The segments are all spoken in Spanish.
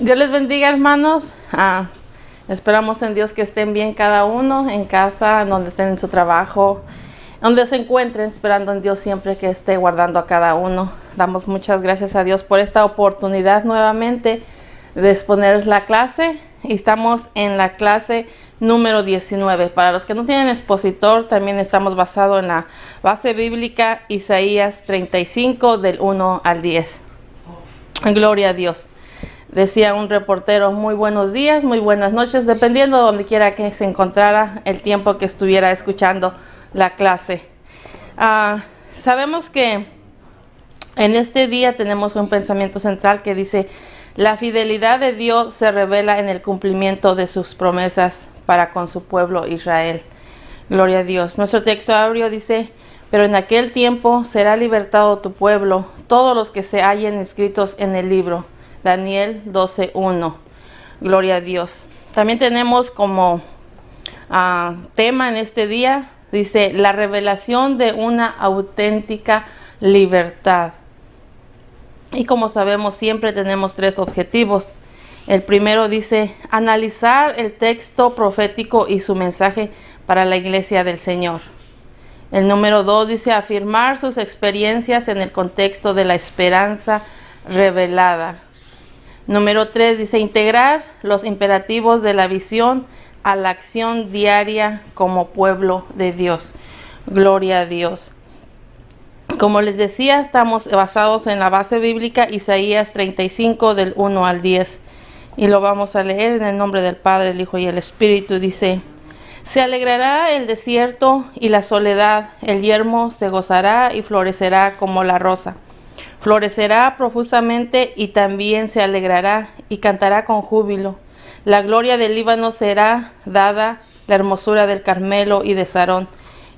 Dios les bendiga, hermanos. Esperamos en Dios que estén bien cada uno en casa, donde estén en su trabajo, donde se encuentren, esperando en Dios siempre que esté guardando a cada uno. Damos muchas gracias a Dios por esta oportunidad nuevamente de exponer la clase. Y estamos en la clase número 19. Para los que no tienen expositor, también estamos basados en la base bíblica Isaías 35 del 1 al 10. Gloria a Dios. Decía un reportero, muy buenos días, muy buenas noches, dependiendo de donde quiera que se encontrara el tiempo que estuviera escuchando la clase. Sabemos que en este día tenemos un pensamiento central que dice: la fidelidad de Dios se revela en el cumplimiento de sus promesas para con su pueblo Israel. Gloria a Dios. Nuestro texto áureo dice: pero en aquel tiempo será libertado tu pueblo, todos los que se hallen inscritos en el libro. Daniel 12:1. Gloria a Dios. También tenemos como tema en este día, dice, la revelación de una auténtica libertad. Y como sabemos, siempre tenemos tres objetivos. El primero dice, analizar el texto profético y su mensaje para la iglesia del Señor. El número 2 dice, afirmar sus experiencias en el contexto de la esperanza revelada. Número 3 dice, integrar los imperativos de la visión a la acción diaria como pueblo de Dios. Gloria a Dios. Como les decía, estamos basados en la base bíblica Isaías 35 del 1 al 10. Y lo vamos a leer en el nombre del Padre, el Hijo y el Espíritu. Dice, se alegrará el desierto y la soledad, el yermo se gozará y florecerá como la rosa. Florecerá profusamente y también se alegrará y cantará con júbilo. La gloria del Líbano será dada, la hermosura del Carmelo y de Sarón.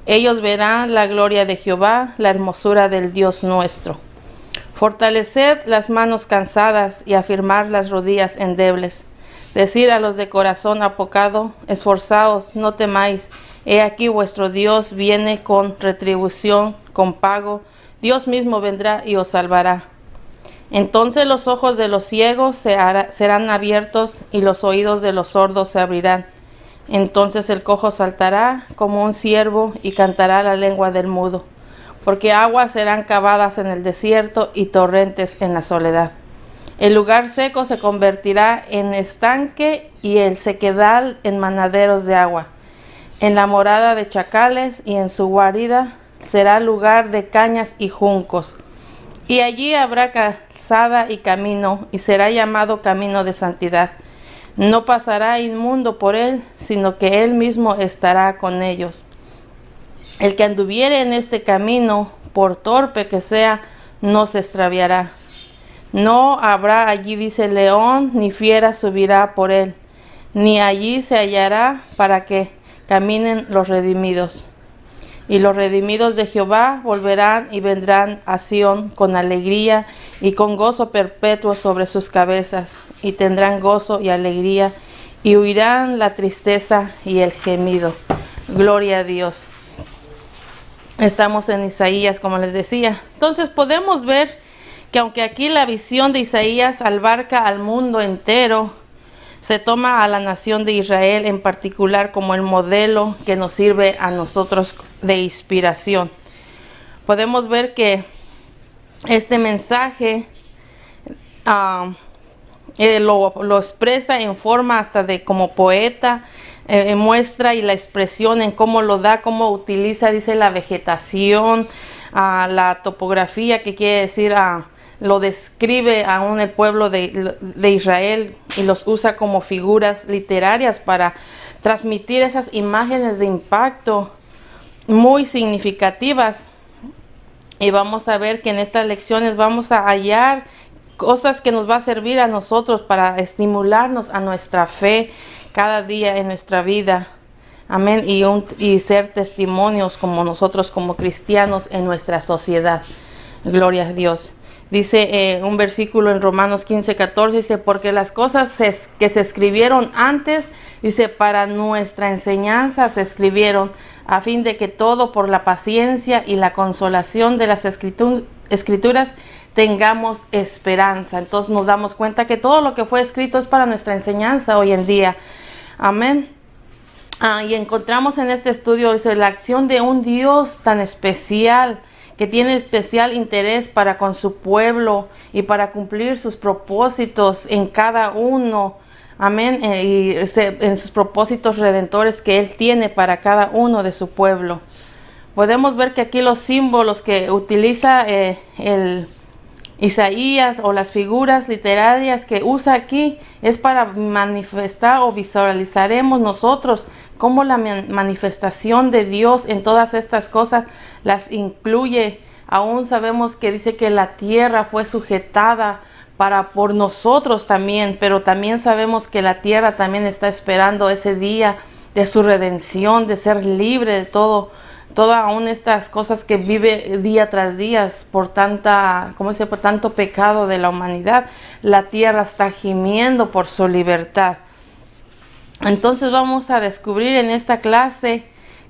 Ellos verán la gloria de Jehová, la hermosura del Dios nuestro. Fortaleced las manos cansadas y afirmar las rodillas endebles. Decir a los de corazón apocado, esforzaos, no temáis. He aquí vuestro Dios viene con retribución, con pago. Dios mismo vendrá y os salvará. Entonces los ojos de los ciegos serán abiertos y los oídos de los sordos se abrirán. Entonces el cojo saltará como un ciervo y cantará la lengua del mudo. Porque aguas serán cavadas en el desierto y torrentes en la soledad. El lugar seco se convertirá en estanque y el sequedal en manaderos de agua. En la morada de chacales y en su guarida será lugar de cañas y juncos. Y allí habrá calzada y camino, y será llamado camino de santidad. No pasará inmundo por él, sino que él mismo estará con ellos. El que anduviere en este camino, por torpe que sea, no se extraviará. No habrá allí, dice, león, ni fiera subirá por él, ni allí se hallará para que caminen los redimidos. Y los redimidos de Jehová volverán y vendrán a Sión con alegría y con gozo perpetuo sobre sus cabezas, y tendrán gozo y alegría, y huirán la tristeza y el gemido. Gloria a Dios. Estamos en Isaías, como les decía. Entonces podemos ver que aunque aquí la visión de Isaías abarca al mundo entero, se toma a la nación de Israel en particular como el modelo que nos sirve a nosotros de inspiración. Podemos ver que este mensaje lo expresa en forma hasta de como poeta, muestra y la expresión en cómo lo da, cómo utiliza, dice, la vegetación, la topografía, que quiere decir lo describe aún el pueblo de Israel y los usa como figuras literarias para transmitir esas imágenes de impacto muy significativas. Y vamos a ver que en estas lecciones vamos a hallar cosas que nos va a servir a nosotros para estimularnos a nuestra fe cada día en nuestra vida. Amén. Y ser testimonios como nosotros como cristianos en nuestra sociedad. Gloria a Dios. Dice un versículo en Romanos 15:14, dice, porque las cosas que se escribieron antes, dice, para nuestra enseñanza se escribieron, a fin de que todo por la paciencia y la consolación de las escrituras tengamos esperanza. Entonces nos damos cuenta que todo lo que fue escrito es para nuestra enseñanza hoy en día. Amén. Y encontramos en este estudio la acción de un Dios tan especial, que tiene especial interés para con su pueblo y para cumplir sus propósitos en cada uno. Amén. Y en sus propósitos redentores que Él tiene para cada uno de su pueblo. Podemos ver que aquí los símbolos que utiliza el Isaías, o las figuras literarias que usa aquí, es para manifestar o visualizaremos nosotros cómo la manifestación de Dios en todas estas cosas las incluye. Aún sabemos que dice que la tierra fue sujetada por nosotros también, pero también sabemos que la tierra también está esperando ese día de su redención, de ser libre de todas aún estas cosas que vive día tras día por por tanto pecado de la humanidad. La tierra está gimiendo por su libertad. Entonces vamos a descubrir en esta clase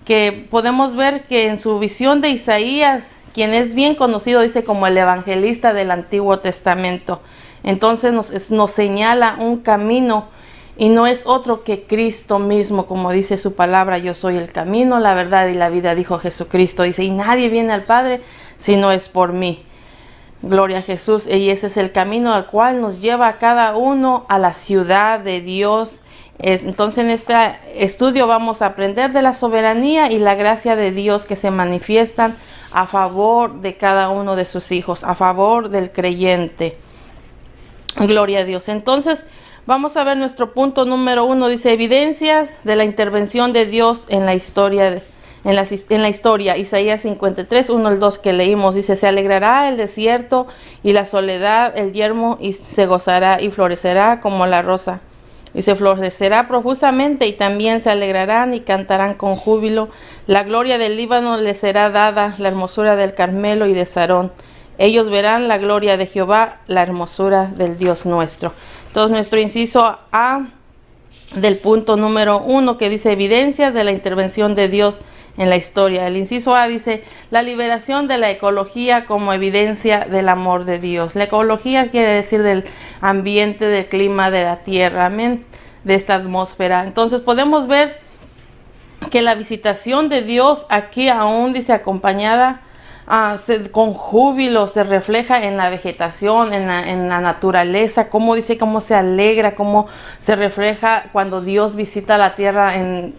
que podemos ver que en su visión de Isaías, quien es bien conocido, dice, como el evangelista del Antiguo Testamento, entonces nos señala un camino. Y no es otro que Cristo mismo, como dice su palabra: yo soy el camino, la verdad y la vida, dijo Jesucristo. Dice, y nadie viene al Padre si no es por mí. Gloria a Jesús. Y ese es el camino al cual nos lleva a cada uno a la ciudad de Dios. Entonces en este estudio vamos a aprender de la soberanía y la gracia de Dios que se manifiestan a favor de cada uno de sus hijos, a favor del creyente. Gloria a Dios. Entonces vamos a ver nuestro punto número 1. Dice, evidencias de la intervención de Dios en la historia. Isaías 53, 1 al 2 que leímos. Dice, se alegrará el desierto y la soledad, el yermo, y se gozará y florecerá como la rosa. Y se florecerá profusamente, y también se alegrarán y cantarán con júbilo. La gloria del Líbano les será dada, la hermosura del Carmelo y de Sarón. Ellos verán la gloria de Jehová, la hermosura del Dios nuestro. Entonces nuestro inciso A del punto número 1, que dice evidencias de la intervención de Dios en la historia. El inciso A dice la liberación de la ecología como evidencia del amor de Dios. La ecología quiere decir del ambiente, del clima, de la tierra, amén, de esta atmósfera. Entonces podemos ver que la visitación de Dios aquí aún dice acompañada con júbilo, se refleja en la vegetación, en la naturaleza, cómo se alegra, cómo se refleja cuando Dios visita la tierra.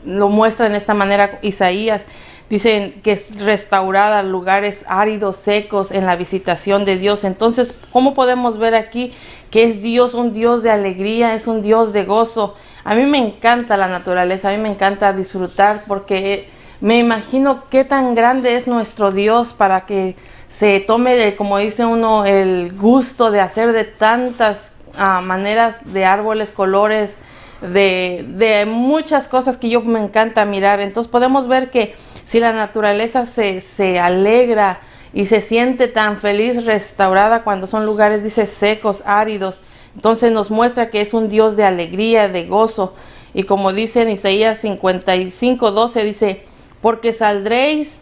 Lo muestra en esta manera Isaías. Dicen que es restaurada lugares áridos, secos en la visitación de Dios. Entonces, ¿cómo podemos ver aquí que es Dios un Dios de alegría, es un Dios de gozo? A mí me encanta la naturaleza, a mí me encanta disfrutar, porque me imagino qué tan grande es nuestro Dios para que se tome, como dice uno, el gusto de hacer de tantas maneras de árboles, colores, de muchas cosas que yo me encanta mirar. Entonces podemos ver que si la naturaleza se alegra y se siente tan feliz, restaurada, cuando son lugares, dice, secos, áridos, entonces nos muestra que es un Dios de alegría, de gozo. Y como dice en Isaías 55, 12, dice, porque saldréis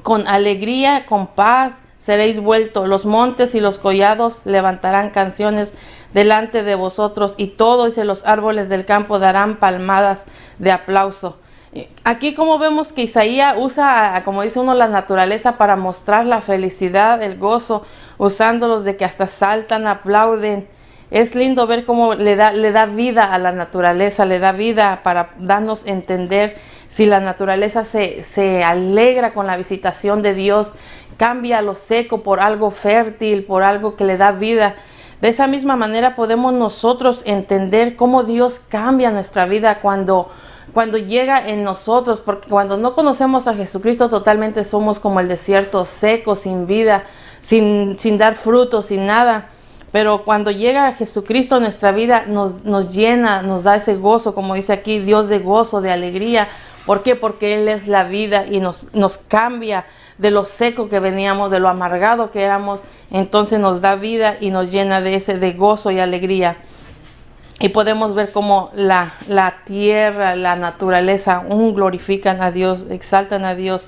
con alegría, con paz, seréis vueltos. Los montes y los collados levantarán canciones delante de vosotros, y todos los árboles del campo darán palmadas de aplauso. Aquí como vemos que Isaías usa, como dice uno, la naturaleza para mostrar la felicidad, el gozo, usándolos de que hasta saltan, aplauden. Es lindo ver cómo le da vida a la naturaleza, le da vida para darnos a entender si la naturaleza se alegra con la visitación de Dios, cambia lo seco por algo fértil, por algo que le da vida. De esa misma manera podemos nosotros entender cómo Dios cambia nuestra vida cuando llega en nosotros, porque cuando no conocemos a Jesucristo totalmente somos como el desierto, seco, sin vida, sin dar frutos, sin nada. Pero cuando llega a Jesucristo a nuestra vida nos llena, nos da ese gozo, como dice aquí, Dios de gozo, de alegría. ¿Por qué? Porque Él es la vida y nos cambia de lo seco que veníamos, de lo amargado que éramos. Entonces nos da vida y nos llena de gozo y alegría. Y podemos ver cómo la tierra, la naturaleza, glorifican a Dios, exaltan a Dios.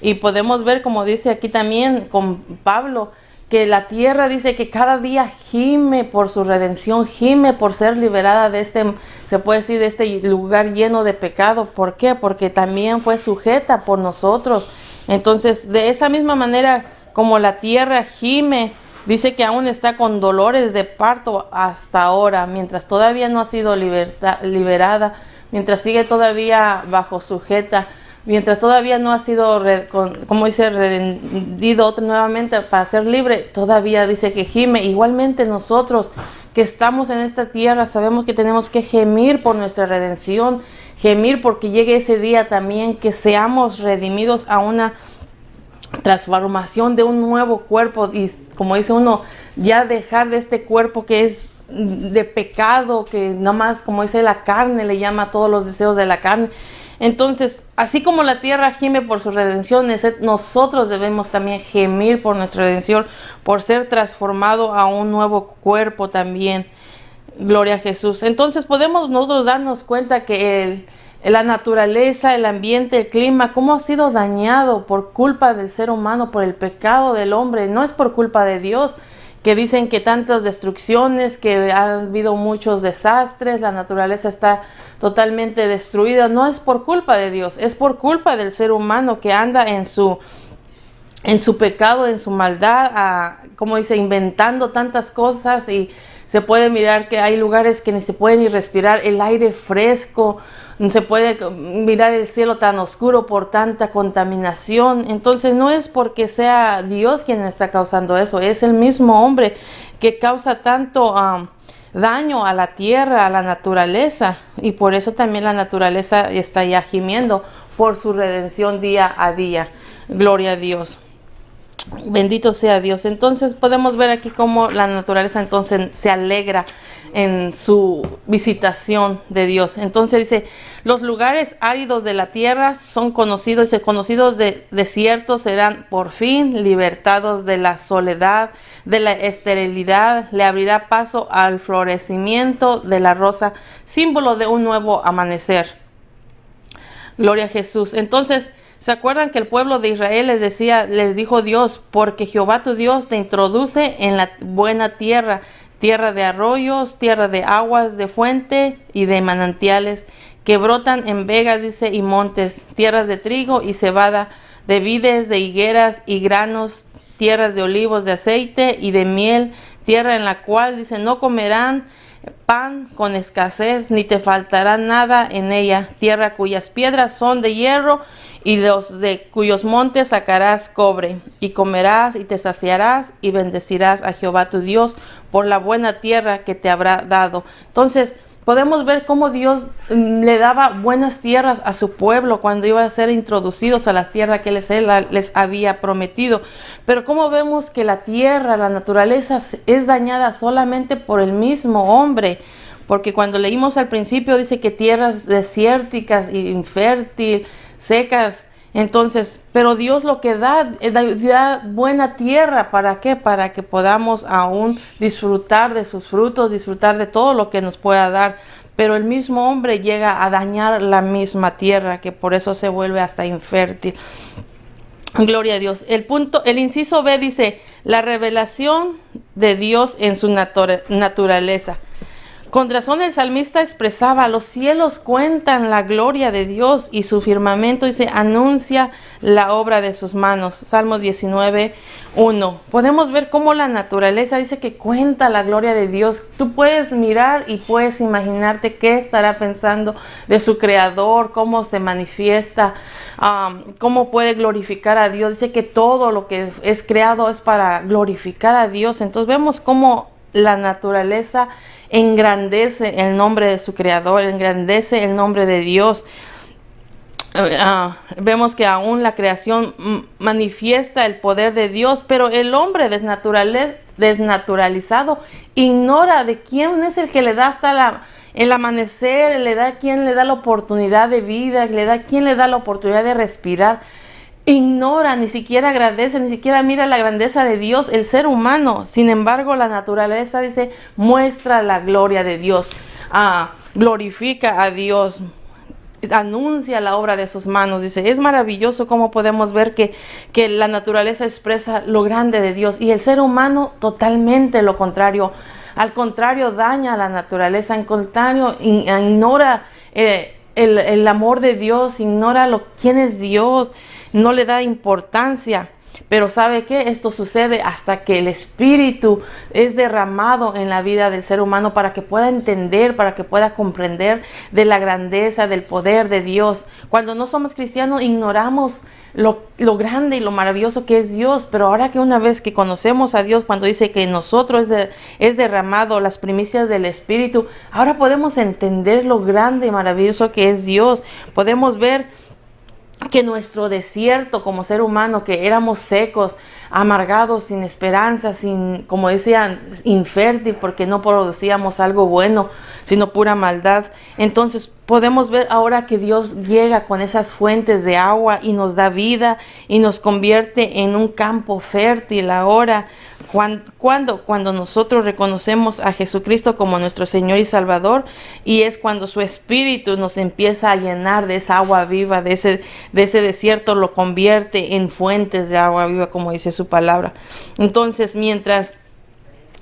Y podemos ver, como dice aquí también con Pablo, que la tierra dice que cada día gime por su redención, gime por ser liberada de este, se puede decir, de este lugar lleno de pecado. ¿Por qué? Porque también fue sujeta por nosotros. Entonces, de esa misma manera como la tierra gime, dice que aún está con dolores de parto hasta ahora, mientras todavía no ha sido liberada, mientras sigue todavía bajo sujeta, mientras todavía no ha sido, como dice, rendido nuevamente para ser libre, todavía dice que gime. Igualmente nosotros que estamos en esta tierra sabemos que tenemos que gemir por nuestra redención, gemir porque llegue ese día también que seamos redimidos a una transformación de un nuevo cuerpo, y como dice uno, ya dejar de este cuerpo que es de pecado, que nada más, como dice, la carne le llama a todos los deseos de la carne. Entonces, así como la tierra gime por su redención, nosotros debemos también gemir por nuestra redención, por ser transformado a un nuevo cuerpo también. Gloria a Jesús. Entonces podemos nosotros darnos cuenta que la naturaleza, el ambiente, el clima, cómo ha sido dañado por culpa del ser humano, por el pecado del hombre. No es por culpa de Dios, que dicen que tantas destrucciones, que ha habido muchos desastres, la naturaleza está totalmente destruida. No es por culpa de Dios, es por culpa del ser humano que anda en su pecado, en su maldad, como dice, inventando tantas cosas. Y se puede mirar que hay lugares que ni se puede ni respirar el aire fresco, se puede mirar el cielo tan oscuro por tanta contaminación. Entonces no es porque sea Dios quien está causando eso, es el mismo hombre que causa tanto daño a la tierra, a la naturaleza, y por eso también la naturaleza está ya gimiendo por su redención día a día. Gloria a Dios. Bendito sea Dios. Entonces podemos ver aquí cómo la naturaleza entonces se alegra en su visitación de Dios. Entonces dice, los lugares áridos de la tierra son conocidos, y conocidos de desiertos serán por fin libertados de la soledad, de la esterilidad. Le abrirá paso al florecimiento de la rosa, símbolo de un nuevo amanecer. Gloria a Jesús. Entonces, ¿se acuerdan que el pueblo de Israel les dijo Dios, porque Jehová tu Dios te introduce en la buena tierra, tierra de arroyos, tierra de aguas de fuente y de manantiales, que brotan en vegas, dice, y montes, tierras de trigo y cebada, de vides, de higueras y granos, tierras de olivos, de aceite y de miel, tierra en la cual, dice, no comerán pan con escasez, ni te faltará nada en ella, tierra cuyas piedras son de hierro, y los de cuyos montes sacarás cobre, y comerás y te saciarás, y bendecirás a Jehová tu Dios por la buena tierra que te habrá dado. Entonces podemos ver cómo Dios le daba buenas tierras a su pueblo cuando iba a ser introducidos a la tierra que les había prometido. Pero como vemos que la tierra, la naturaleza, es dañada solamente por el mismo hombre. Porque cuando leímos al principio dice que tierras desérticas, infértil, secas. Entonces, pero Dios lo que da buena tierra. ¿Para qué? Para que podamos aún disfrutar de sus frutos, disfrutar de todo lo que nos pueda dar. Pero el mismo hombre llega a dañar la misma tierra, que por eso se vuelve hasta infértil. Gloria a Dios. El inciso B dice, la revelación de Dios en su naturaleza. Con razón el salmista expresaba, los cielos cuentan la gloria de Dios, y su firmamento, dice, anuncia la obra de sus manos. Salmos 19:1. Podemos ver cómo la naturaleza dice que cuenta la gloria de Dios. Tú puedes mirar y puedes imaginarte qué estará pensando de su creador, cómo se manifiesta, cómo puede glorificar a Dios. Dice que todo lo que es creado es para glorificar a Dios. Entonces vemos cómo la naturaleza engrandece el nombre de su creador, engrandece el nombre de Dios. Vemos que aún la creación manifiesta el poder de Dios, pero el hombre desnaturalizado ignora de quién es el que le da hasta el amanecer, quien le da la oportunidad de vida, quien le da la oportunidad de respirar. Ignora, ni siquiera agradece, ni siquiera mira la grandeza de Dios, el ser humano. Sin embargo, la naturaleza, dice, muestra la gloria de Dios, glorifica a Dios. anuncia la obra de sus manos. Dice, es maravilloso cómo podemos ver que la naturaleza expresa lo grande de Dios y el ser humano totalmente lo contrario. Al contrario, daña a la naturaleza, al contrario, ignora el amor de Dios, ignora quién es Dios, no le da importancia. Pero ¿sabe qué? Esto sucede hasta que el Espíritu es derramado en la vida del ser humano para que pueda entender, para que pueda comprender de la grandeza, del poder de Dios. Cuando no somos cristianos, ignoramos lo grande y lo maravilloso que es Dios. Pero ahora que una vez que conocemos a Dios, cuando dice que en nosotros es derramado las primicias del Espíritu, ahora podemos entender lo grande y maravilloso que es Dios. Podemos ver que nuestro desierto como ser humano, que éramos secos, amargados, sin esperanza, sin, como decían, infértil, porque no producíamos algo bueno, sino pura maldad. Entonces podemos ver ahora que Dios llega con esas fuentes de agua y nos da vida y nos convierte en un campo fértil ahora. Cuando nosotros reconocemos a Jesucristo como nuestro Señor y Salvador, y es cuando su Espíritu nos empieza a llenar de esa agua viva, de ese desierto lo convierte en fuentes de agua viva, como dice su palabra. Entonces, mientras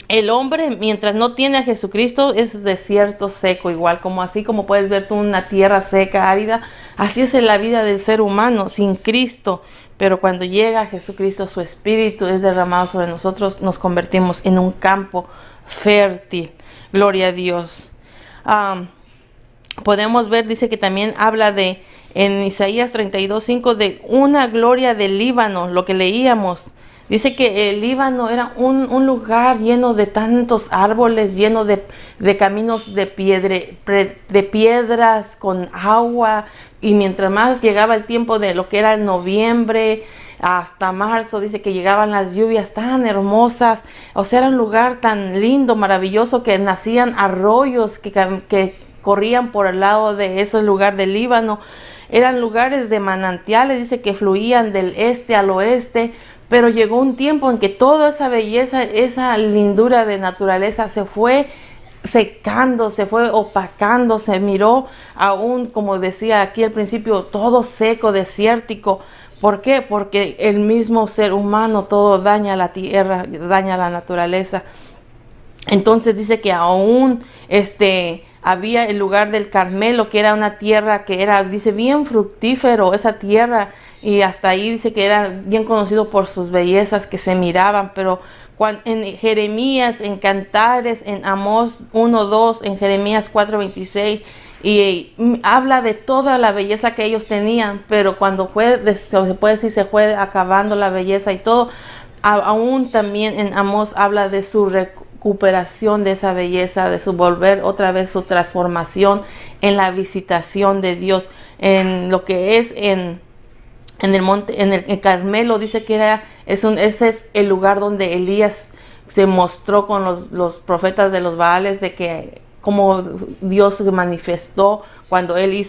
el hombre, mientras no tiene a Jesucristo, es desierto seco, igual como puedes ver tú una tierra seca, árida, así es en la vida del ser humano, sin Cristo. Pero cuando llega Jesucristo, su Espíritu es derramado sobre nosotros, nos convertimos en un campo fértil. Gloria a Dios. Podemos ver, dice que también habla en Isaías 32:5, de una gloria del Líbano, lo que leíamos. Dice que el Líbano era un lugar lleno de tantos árboles, lleno de caminos de piedras con agua. Y mientras más llegaba el tiempo de lo que era el noviembre hasta marzo, dice que llegaban las lluvias tan hermosas. O sea, era un lugar tan lindo, maravilloso, que nacían arroyos que corrían por el lado de ese lugar del Líbano. Eran lugares de manantiales, dice que fluían del este al oeste. Pero llegó un tiempo en que toda esa belleza, esa lindura de naturaleza se fue secando, se fue opacando, se miró aún, como decía aquí al principio, todo seco, desértico. ¿Por qué? Porque el mismo ser humano todo daña la tierra, daña la naturaleza. Entonces dice que aún había el lugar del Carmelo, que era una tierra que era, dice, bien fructífero, esa tierra, y hasta ahí dice que era bien conocido por sus bellezas que se miraban. Pero en Jeremías, en Cantares, en Amós 1:2, en Jeremías 4:26, y habla de toda la belleza que ellos tenían, pero cuando se puede decir, se fue acabando la belleza y todo. Aún también en Amós habla de su recuperación de esa belleza, de su volver otra vez, su transformación en la visitación de Dios, en lo que es en el monte, en el Carmelo. Dice que ese es el lugar donde Elías se mostró con los profetas de los Baales, de que como Dios se manifestó cuando él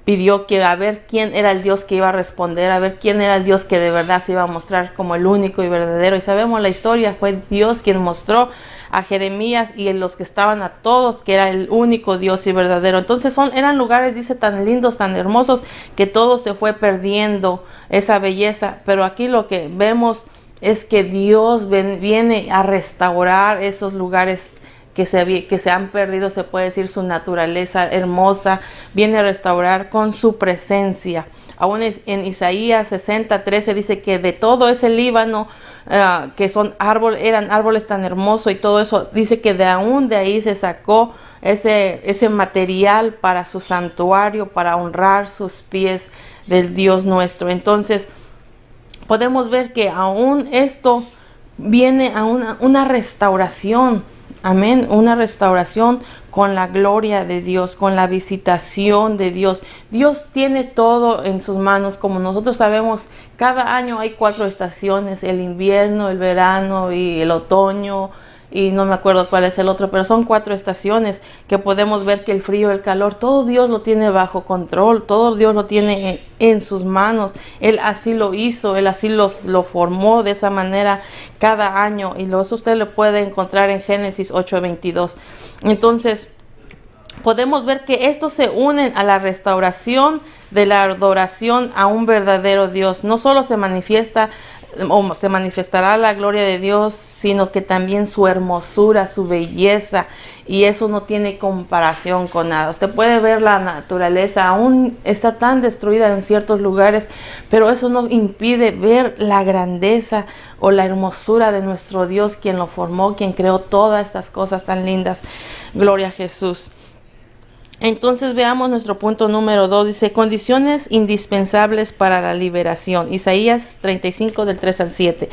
pidió que a ver quién era el Dios que iba a responder, a ver quién era el Dios que de verdad se iba a mostrar como el único y verdadero. Y sabemos la historia, fue Dios quien mostró a Jeremías y en los que estaban a todos que era el único Dios y verdadero. Entonces eran lugares, dice, tan lindos, tan hermosos, que todo se fue perdiendo esa belleza. Pero aquí lo que vemos es que Dios viene a restaurar esos lugares que se han perdido, se puede decir, su naturaleza hermosa, viene a restaurar con su presencia. Aún en Isaías 60:13 dice que de todo ese Líbano, que eran árboles tan hermosos y todo eso, dice que de ahí se sacó ese material para su santuario, para honrar sus pies del Dios nuestro. Entonces podemos ver que aún esto viene a una restauración. Amén, una restauración con la gloria de Dios, con la visitación de Dios. Dios tiene todo en sus manos. Como nosotros sabemos, cada año hay 4 estaciones: el invierno, el verano y el otoño, y no me acuerdo cuál es el otro, pero son 4 estaciones que podemos ver que el frío, el calor, todo Dios lo tiene bajo control, todo Dios lo tiene en sus manos. Él así lo hizo, Él así lo formó de esa manera cada año, y eso usted lo puede encontrar en Génesis 8:22. Entonces podemos ver que estos se unen a la restauración de la adoración a un verdadero Dios. No solo se manifiesta o se manifestará la gloria de Dios, sino que también su hermosura, su belleza, y eso no tiene comparación con nada. Usted puede ver la naturaleza, aún está tan destruida en ciertos lugares, pero eso no impide ver la grandeza o la hermosura de nuestro Dios, quien lo formó, quien creó todas estas cosas tan lindas. Gloria a Jesús. Entonces veamos nuestro punto número 2. Dice, condiciones indispensables para la liberación. Isaías 35 del 3 al 7.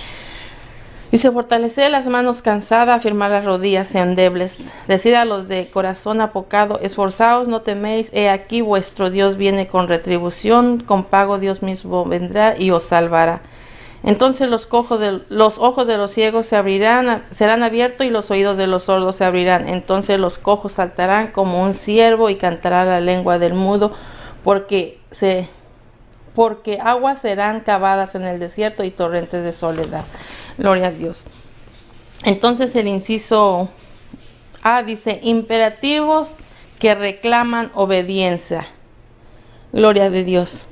Dice, fortalecer las manos cansadas, afirmar las rodillas endebles. Decid a los de corazón apocado, esforzaos, no teméis, he aquí vuestro Dios viene con retribución, con pago Dios mismo vendrá y os salvará. Entonces los ojos de los ciegos se abrirán, serán abiertos, y los oídos de los sordos se abrirán. Entonces los cojos saltarán como un ciervo y cantará la lengua del mudo, porque aguas serán cavadas en el desierto y torrentes de soledad. Gloria a Dios. Entonces el inciso A dice, imperativos que reclaman obediencia. Gloria a Dios.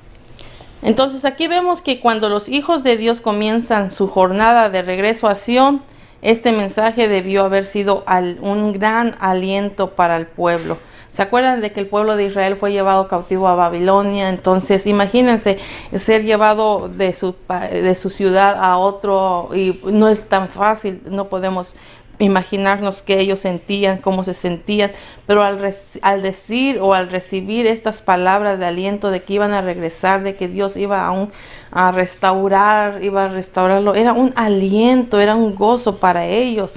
Entonces aquí vemos que cuando los hijos de Dios comienzan su jornada de regreso a Sión, este mensaje debió haber sido un gran aliento para el pueblo. ¿Se acuerdan de que el pueblo de Israel fue llevado cautivo a Babilonia? Entonces imagínense ser llevado de su ciudad a otro, y no es tan fácil, no podemos imaginarnos qué ellos sentían, cómo se sentían, pero al recibir estas palabras de aliento de que iban a regresar, de que Dios iba a restaurarlo, era un aliento, era un gozo para ellos.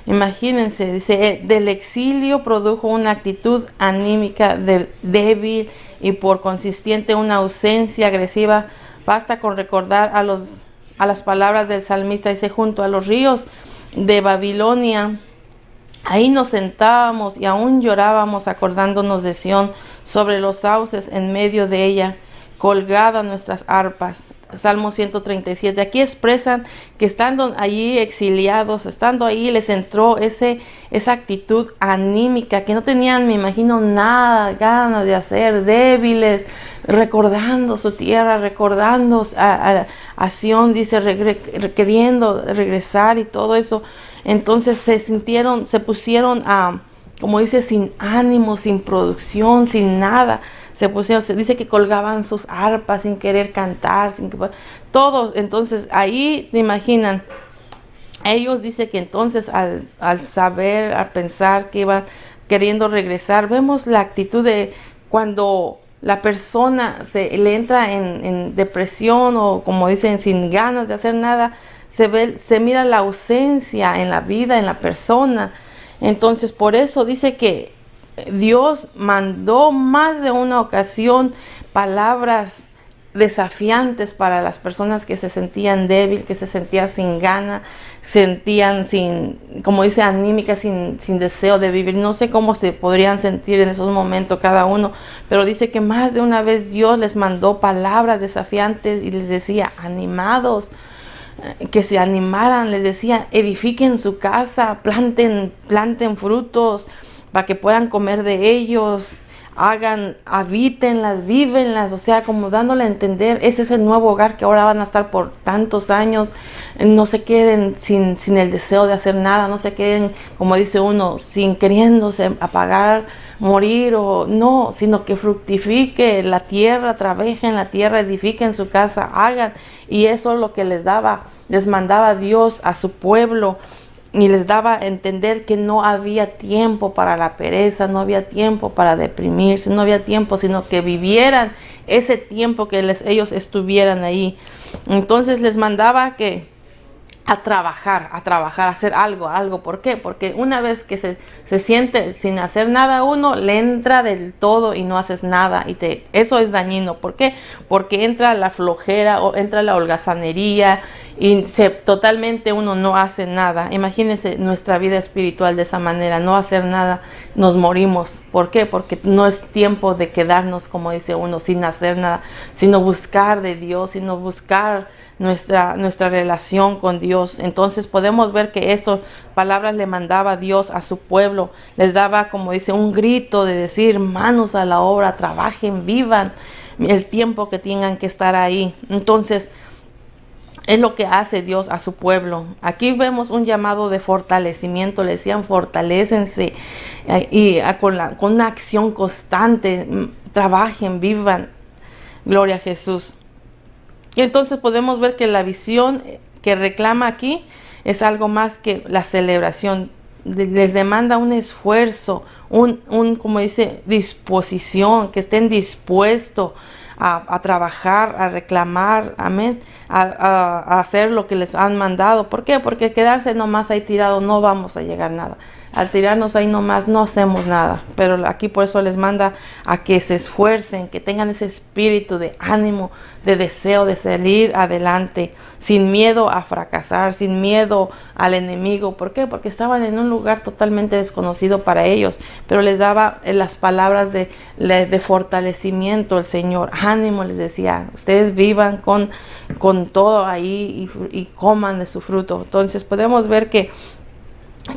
Imagínense, dice, del exilio produjo una actitud anímica débil y por consiguiente una ausencia agresiva. Basta con recordar a las palabras del salmista, dice, junto a los ríos de Babilonia, ahí nos sentábamos y aún llorábamos acordándonos de Sión, sobre los sauces en medio de ella, colgadas nuestras arpas. Salmo 137. Aquí expresan que estando allí exiliados, estando ahí, les entró esa actitud anímica, que no tenían, me imagino, nada, ganas de hacer, débiles, recordando su tierra, recordando a Sión, dice, queriendo regresar y todo eso. Entonces se pusieron como dice, sin ánimo, sin producción, sin nada. Se dice que colgaban sus arpas sin querer cantar, todos. Entonces ahí te imaginan, ellos dice que entonces al saber, al pensar que iban queriendo regresar, vemos la actitud de cuando la persona le entra en depresión, o como dicen, sin ganas de hacer nada, se mira la ausencia en la vida, en la persona. Entonces por eso dice que Dios mandó más de una ocasión palabras desafiantes para las personas que se sentían débiles, que se sentían sin gana, sentían como dice, anímicas, sin deseo de vivir. No sé cómo se podrían sentir en esos momentos cada uno, pero dice que más de una vez Dios les mandó palabras desafiantes y les decía, animados, que se animaran, les decía, edifiquen su casa, planten frutos, para que puedan comer de ellos, habítenlas, vívenlas, o sea, como dándole a entender, ese es el nuevo hogar que ahora van a estar por tantos años. No se queden sin el deseo de hacer nada, no se queden, como dice uno, sin queriéndose apagar, morir, o no, sino que fructifique la tierra, trabajen la tierra, edifiquen su casa, hagan. Y eso es lo que les mandaba Dios a su pueblo. Y les daba a entender que no había tiempo para la pereza, no había tiempo para deprimirse, no había tiempo, sino que vivieran ese tiempo que ellos estuvieran ahí. Entonces les mandaba a trabajar, a hacer algo. ¿Por qué? Porque una vez que se siente sin hacer nada, uno le entra del todo y no haces nada, y eso es dañino. ¿Por qué? Porque entra la flojera o entra la holgazanería, totalmente uno no hace nada. Imagínense nuestra vida espiritual de esa manera, no hacer nada, nos morimos. ¿Por qué? Porque no es tiempo de quedarnos, como dice uno, sin hacer nada, sino buscar de Dios, sino buscar nuestra relación con Dios. Entonces podemos ver que estas palabras le mandaba Dios a su pueblo, les daba, como dice, un grito de decir: manos a la obra, trabajen, vivan el tiempo que tengan que estar ahí. Entonces es lo que hace Dios a su pueblo. Aquí vemos un llamado de fortalecimiento. Le decían: fortalécense con una acción constante, trabajen, vivan. Gloria a Jesús. Y entonces podemos ver que la visión que reclama aquí es algo más que la celebración. Les demanda un esfuerzo, como dice, disposición, que estén dispuestos a trabajar, a reclamar, amén, a hacer lo que les han mandado. ¿Por qué? Porque quedarse nomás ahí tirado no vamos a llegar a nada. Al tirarnos ahí nomás no hacemos nada. Pero aquí por eso les manda a que se esfuercen, que tengan ese espíritu de ánimo, de deseo de salir adelante, sin miedo a fracasar, sin miedo al enemigo. ¿Por qué? Porque estaban en un lugar totalmente desconocido para ellos, pero les daba las palabras de fortalecimiento el Señor. Ánimo, les decía: ustedes vivan con todo ahí y coman de su fruto. Entonces podemos ver que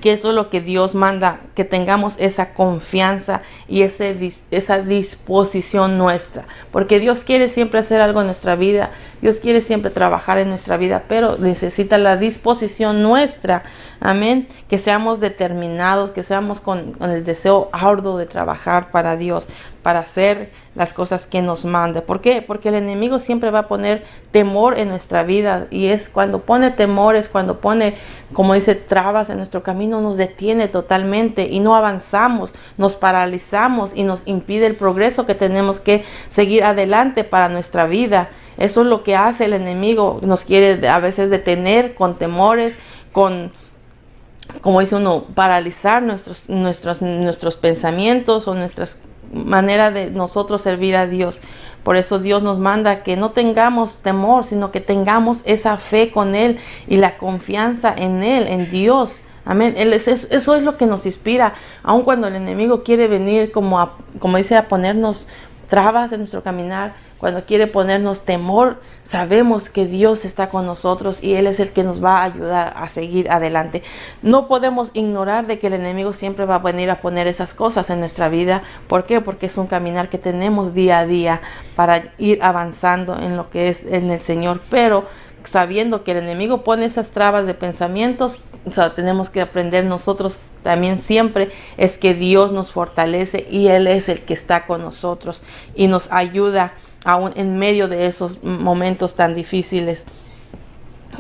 eso es lo que Dios manda, que tengamos esa confianza y esa disposición nuestra, porque Dios quiere siempre hacer algo en nuestra vida, Dios quiere siempre trabajar en nuestra vida, pero necesita la disposición nuestra, amén, que seamos determinados, que seamos con el deseo arduo de trabajar para Dios, para hacer las cosas que nos manda. ¿Por qué? Porque el enemigo siempre va a poner temor en nuestra vida, y es cuando pone temores, cuando pone, como dice, trabas en nuestro camino, nos detiene totalmente y no avanzamos, nos paralizamos y nos impide el progreso que tenemos que seguir adelante para nuestra vida. Eso es lo que hace el enemigo, nos quiere a veces detener con temores, como dice uno, paralizar nuestros pensamientos o nuestras manera de nosotros servir a Dios. Por eso Dios nos manda que no tengamos temor, sino que tengamos esa fe con Él y la confianza en Él, en Dios. Amén. Eso es lo que nos inspira, aun cuando el enemigo quiere venir como dice, a ponernos trabas en nuestro caminar. Cuando quiere ponernos temor, sabemos que Dios está con nosotros y Él es el que nos va a ayudar a seguir adelante. No podemos ignorar de que el enemigo siempre va a venir a poner esas cosas en nuestra vida. ¿Por qué? Porque es un caminar que tenemos día a día para ir avanzando en lo que es en el Señor. Pero sabiendo que el enemigo pone esas trabas de pensamientos, o sea, tenemos que aprender nosotros también siempre es que Dios nos fortalece y Él es el que está con nosotros y nos ayuda aún en medio de esos momentos tan difíciles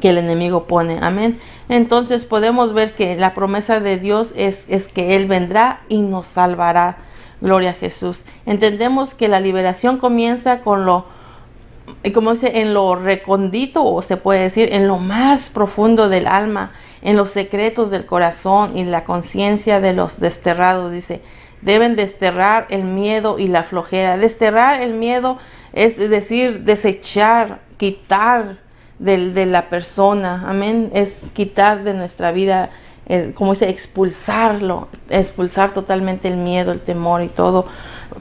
que el enemigo pone. Amén. Entonces podemos ver que la promesa de Dios es que Él vendrá y nos salvará. Gloria a Jesús. Entendemos que la liberación comienza con como dice, en lo recóndito, o se puede decir en lo más profundo del alma, en los secretos del corazón y la conciencia de los desterrados. Dice: deben desterrar el miedo y la flojera. Desterrar el miedo es decir, desechar, quitar de la persona. Amén. Es quitar de nuestra vida, como dice, expulsar totalmente el miedo, el temor y todo.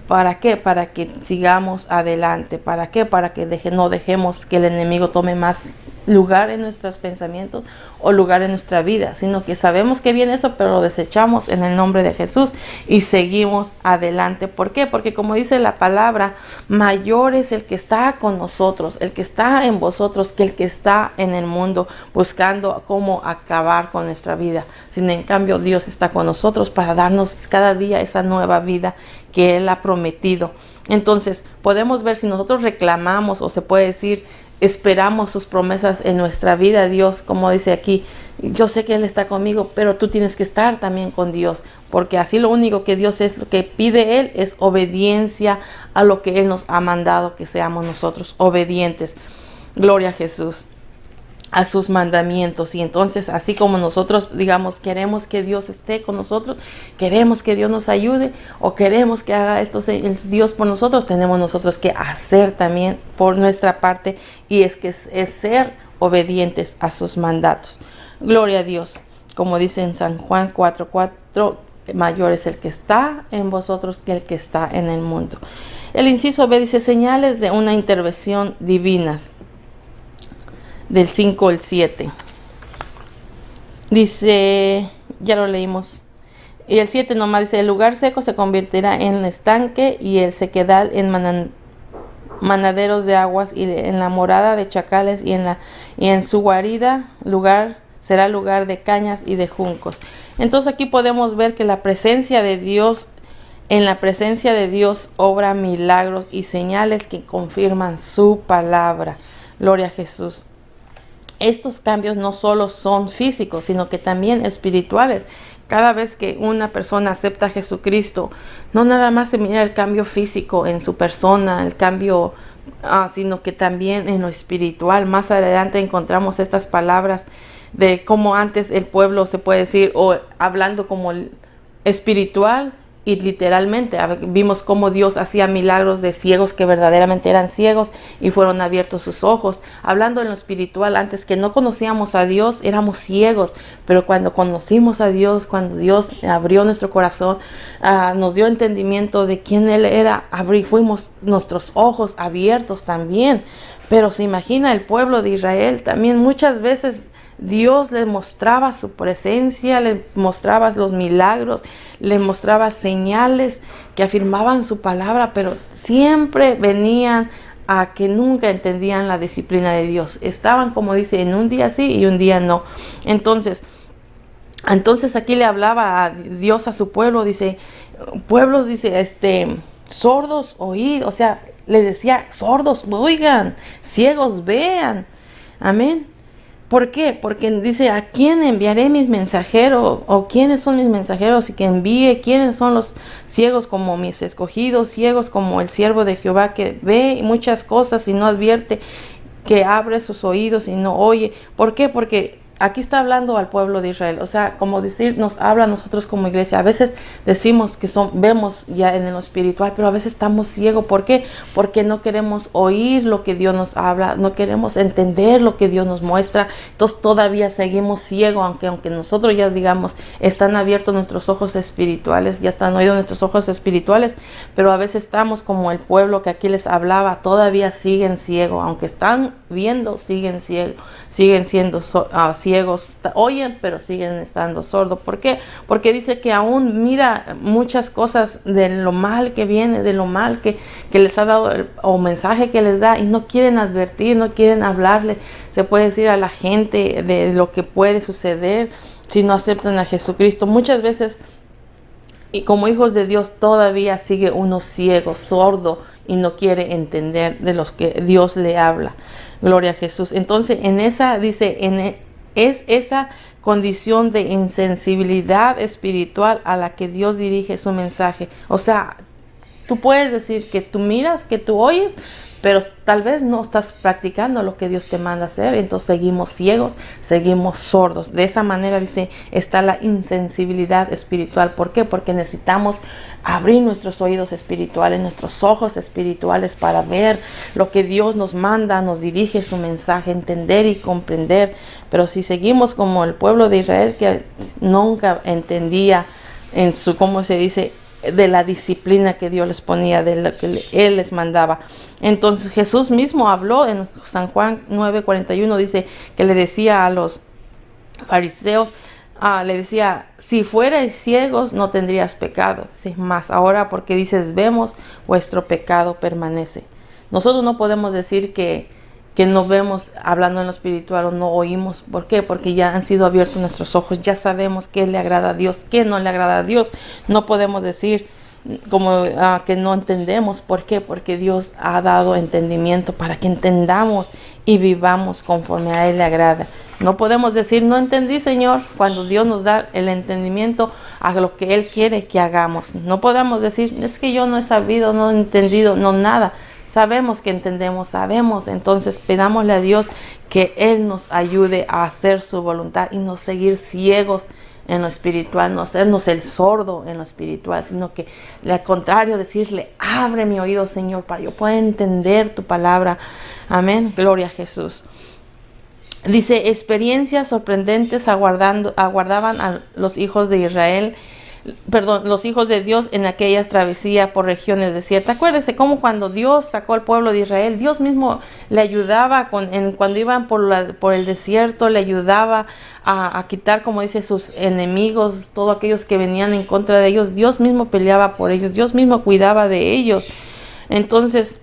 ¿Para qué? Para que sigamos adelante. ¿Para qué? Para que no dejemos que el enemigo tome más lugar en nuestros pensamientos o lugar en nuestra vida, sino que sabemos que viene eso, pero lo desechamos en el nombre de Jesús y seguimos adelante. ¿Por qué? Porque como dice la palabra, mayor es el que está con nosotros, el que está en vosotros, que el que está en el mundo buscando cómo acabar con nuestra vida. Sin en cambio, Dios está con nosotros para darnos cada día esa nueva vida que Él ha prometido. Entonces podemos ver, si nosotros reclamamos, o se puede decir, esperamos sus promesas en nuestra vida, Dios, como dice aquí, yo sé que Él está conmigo, pero tú tienes que estar también con Dios, porque así lo único que Dios es, lo que pide Él es obediencia a lo que Él nos ha mandado, que seamos nosotros obedientes. Gloria a Jesús, a sus mandamientos. Y entonces, así como nosotros, digamos, queremos que Dios esté con nosotros, queremos que Dios nos ayude, o queremos que haga esto Dios por nosotros, tenemos nosotros que hacer también por nuestra parte, y es ser obedientes a sus mandatos. Gloria a Dios. Como dice en San Juan 4:4, mayor es el que está en vosotros que el que está en el mundo. El inciso B dice señales de una intervención divina, del 5 al 7. Dice, ya lo leímos. Y el 7 nomás dice, el lugar seco se convertirá en estanque y el sequedal en manaderos de aguas, y en la morada de chacales y en su guarida será lugar de cañas y de juncos. Entonces aquí podemos ver que la presencia de Dios, en la presencia de Dios obra milagros y señales que confirman su palabra. Gloria a Jesús. Estos cambios no solo son físicos, sino que también espirituales. Cada vez que una persona acepta a Jesucristo, no nada más se mira el cambio físico en su persona, el cambio, sino que también en lo espiritual. Más adelante encontramos estas palabras de cómo antes el pueblo, se puede decir, o hablando como espiritual y literalmente. Vimos cómo Dios hacía milagros de ciegos que verdaderamente eran ciegos y fueron abiertos sus ojos. Hablando en lo espiritual, antes que no conocíamos a Dios, éramos ciegos, pero cuando conocimos a Dios, cuando Dios abrió nuestro corazón, nos dio entendimiento de quién Él era, fuimos nuestros ojos abiertos también. Pero se imagina el pueblo de Israel también muchas veces Dios les mostraba su presencia, les mostraba los milagros, les mostraba señales que afirmaban su palabra, pero siempre venían a que nunca entendían la disciplina de Dios. Estaban, como dice, en un día sí y un día no. Entonces aquí le hablaba a Dios a su pueblo, dice, pueblos, dice, sordos, oíd, o sea, les decía, sordos, oigan, ciegos, vean. Amén. ¿Por qué? Porque dice, ¿a quién enviaré mis mensajeros? ¿O quiénes son mis mensajeros y que envíe? ¿Quiénes son los ciegos como mis escogidos? Ciegos como el siervo de Jehová que ve muchas cosas y no advierte, que abre sus oídos y no oye. ¿Por qué? Porque aquí está hablando al pueblo de Israel. O sea, como decir, nos habla a nosotros como iglesia. A veces decimos que vemos ya en lo espiritual, pero a veces estamos ciegos. ¿Por qué? Porque no queremos oír lo que Dios nos habla, no queremos entender lo que Dios nos muestra. Entonces todavía seguimos ciegos, aunque nosotros ya digamos, están abiertos nuestros ojos espirituales, ya están oídos nuestros ojos espirituales, pero a veces estamos como el pueblo que aquí les hablaba, todavía siguen ciegos, aunque están viendo, siguen ciegos, siguen siendo ciegos, oyen, pero siguen estando sordos. ¿Por qué? Porque dice que aún mira muchas cosas de lo mal que viene, de lo mal que les ha dado, o mensaje que les da, y no quieren advertir, no quieren hablarle, se puede decir, a la gente de lo que puede suceder si no aceptan a Jesucristo. Muchas veces, y como hijos de Dios, todavía sigue uno ciego, sordo, y no quiere entender de los que Dios le habla. Gloria a Jesús. Entonces, en esa, dice, es esa condición de insensibilidad espiritual a la que Dios dirige su mensaje. O sea, tú puedes decir que tú miras, que tú oyes, pero tal vez no estás practicando lo que Dios te manda hacer. Entonces seguimos ciegos, seguimos sordos. De esa manera, dice, está la insensibilidad espiritual. ¿Por qué? Porque necesitamos abrir nuestros oídos espirituales, nuestros ojos espirituales, para ver lo que Dios nos manda, nos dirige su mensaje, entender y comprender. Pero si seguimos como el pueblo de Israel, que nunca entendía en su, ¿cómo se dice?, de la disciplina que Dios les ponía, de lo que Él les mandaba. Entonces Jesús mismo habló en San Juan 9:41, dice que le decía a los fariseos, le decía, si fuerais ciegos no tendrías pecado, sí, más ahora porque dices vemos, vuestro pecado permanece. Nosotros no podemos decir que no vemos hablando en lo espiritual o no oímos. ¿Por qué? Porque ya han sido abiertos nuestros ojos, ya sabemos qué le agrada a Dios, qué no le agrada a Dios. No podemos decir como que no entendemos. ¿Por qué? Porque Dios ha dado entendimiento para que entendamos y vivamos conforme a Él le agrada. No podemos decir, no entendí, Señor, cuando Dios nos da el entendimiento a lo que Él quiere que hagamos. No podemos decir, es que yo no he sabido, no he entendido, no nada. Sabemos que entendemos, sabemos. Entonces pidámosle a Dios que Él nos ayude a hacer su voluntad y no seguir ciegos en lo espiritual, no hacernos el sordo en lo espiritual, sino que al contrario, decirle, abre mi oído, Señor, para yo pueda entender tu palabra. Amén. Gloria a Jesús. Dice, experiencias sorprendentes aguardaban a los hijos de Israel, los hijos de Dios en aquellas travesías por regiones desiertas. Acuérdese cómo cuando Dios sacó al pueblo de Israel, Dios mismo le ayudaba cuando iban por el desierto, le ayudaba a quitar, como dice, sus enemigos, todos aquellos que venían en contra de ellos. Dios mismo peleaba por ellos, Dios mismo cuidaba de ellos. Entonces,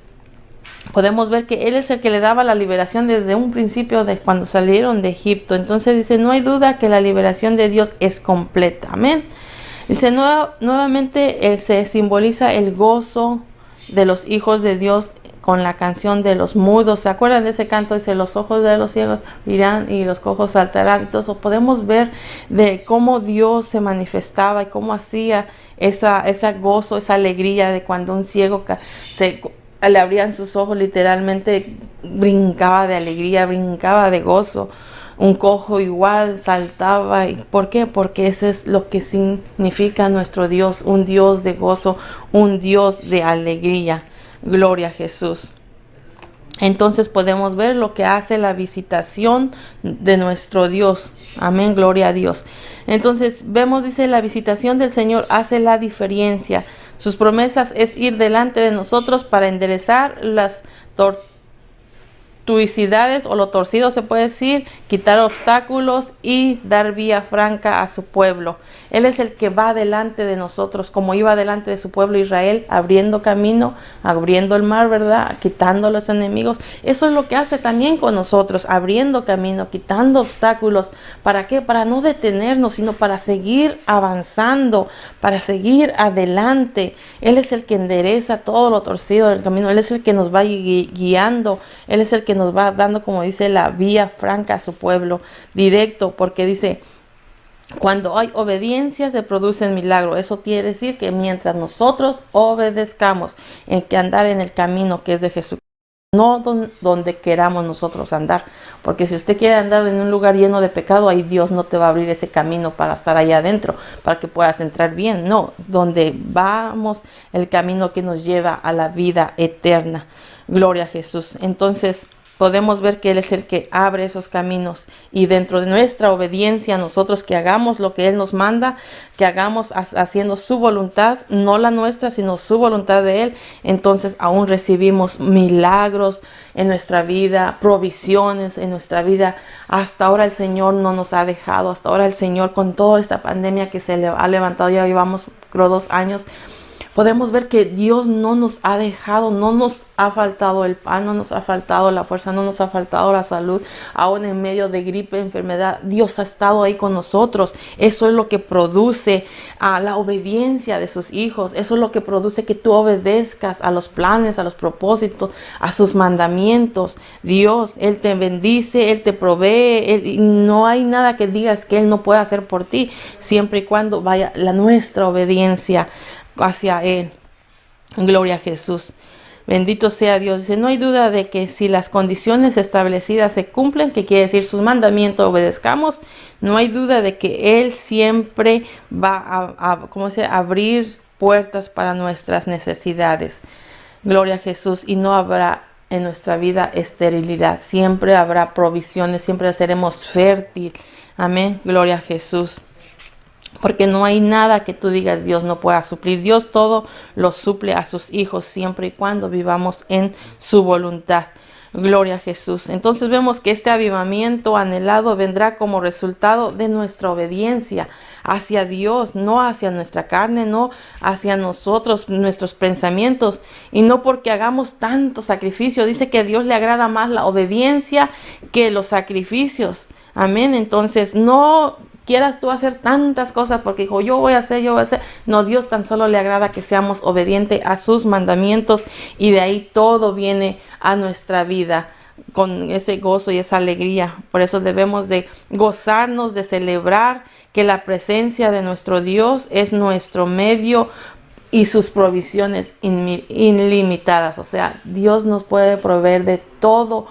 podemos ver que Él es el que le daba la liberación desde un principio de cuando salieron de Egipto. Entonces dice, no hay duda que la liberación de Dios es completa. Amén. Dice, nuevamente se simboliza el gozo de los hijos de Dios con la canción de los mudos. ¿Se acuerdan de ese canto? Dice, los ojos de los ciegos irán y los cojos saltarán. Entonces podemos ver de cómo Dios se manifestaba y cómo hacía esa gozo, esa alegría de cuando un ciego le abrían sus ojos, literalmente brincaba de alegría, brincaba de gozo. Un cojo igual saltaba. ¿Por qué? Porque eso es lo que significa nuestro Dios, un Dios de gozo, un Dios de alegría. Gloria a Jesús. Entonces podemos ver lo que hace la visitación de nuestro Dios. Amén, gloria a Dios. Entonces vemos, dice, la visitación del Señor hace la diferencia. Sus promesas es ir delante de nosotros para enderezar las tortuosidades o lo torcido, se puede decir, quitar obstáculos y dar vía franca a su pueblo. Él es el que va delante de nosotros, como iba delante de su pueblo Israel, abriendo camino, abriendo el mar, ¿verdad? Quitando los enemigos. Eso es lo que hace también con nosotros, abriendo camino, quitando obstáculos. ¿Para qué? Para no detenernos, sino para seguir avanzando, para seguir adelante. Él es el que endereza todo lo torcido del camino. Él es el que nos va guiando. Él es el que nos va dando, como dice, la vía franca a su pueblo, directo, porque dice, cuando hay obediencia se producen milagros. Eso quiere decir que mientras nosotros obedezcamos en que andar en el camino que es de Jesús, no donde queramos nosotros andar, porque si usted quiere andar en un lugar lleno de pecado, ahí Dios no te va a abrir ese camino para estar allá adentro, para que puedas entrar bien. No, donde vamos, el camino que nos lleva a la vida eterna. Gloria a Jesús. Entonces podemos ver que Él es el que abre esos caminos, y dentro de nuestra obediencia, nosotros que hagamos lo que Él nos manda, que hagamos haciendo su voluntad, no la nuestra, sino su voluntad de Él, entonces aún recibimos milagros en nuestra vida, provisiones en nuestra vida. Hasta ahora el Señor no nos ha dejado, hasta ahora el Señor, con toda esta pandemia que se le ha levantado, ya llevamos creo 2 años, podemos ver que Dios no nos ha dejado, no nos ha faltado el pan, no nos ha faltado la fuerza, no nos ha faltado la salud. Aún en medio de gripe, enfermedad, Dios ha estado ahí con nosotros. Eso es lo que produce la obediencia de sus hijos. Eso es lo que produce que tú obedezcas a los planes, a los propósitos, a sus mandamientos. Dios, Él te bendice, Él te provee. No hay nada que digas que Él no pueda hacer por ti, siempre y cuando vaya nuestra obediencia hacia Él. Gloria a Jesús. Bendito sea Dios. Dice, no hay duda de que si las condiciones establecidas se cumplen, que quiere decir sus mandamientos, obedezcamos, no hay duda de que Él siempre va a abrir puertas para nuestras necesidades. Gloria a Jesús. Y no habrá en nuestra vida esterilidad. Siempre habrá provisiones, siempre seremos fértil. Amén. Gloria a Jesús. Porque no hay nada que tú digas Dios no pueda suplir. Dios todo lo suple a sus hijos siempre y cuando vivamos en su voluntad. Gloria a Jesús. Entonces vemos que este avivamiento anhelado vendrá como resultado de nuestra obediencia hacia Dios, no hacia nuestra carne, no hacia nosotros, nuestros pensamientos, y no porque hagamos tanto sacrificio. Dice que a Dios le agrada más la obediencia que los sacrificios. Amén. Entonces no quieras tú hacer tantas cosas porque dijo yo voy a hacer. No, Dios tan solo le agrada que seamos obedientes a sus mandamientos, y de ahí todo viene a nuestra vida con ese gozo y esa alegría. Por eso debemos de gozarnos, de celebrar que la presencia de nuestro Dios es nuestro medio y sus provisiones ilimitadas. O sea, Dios nos puede proveer de todo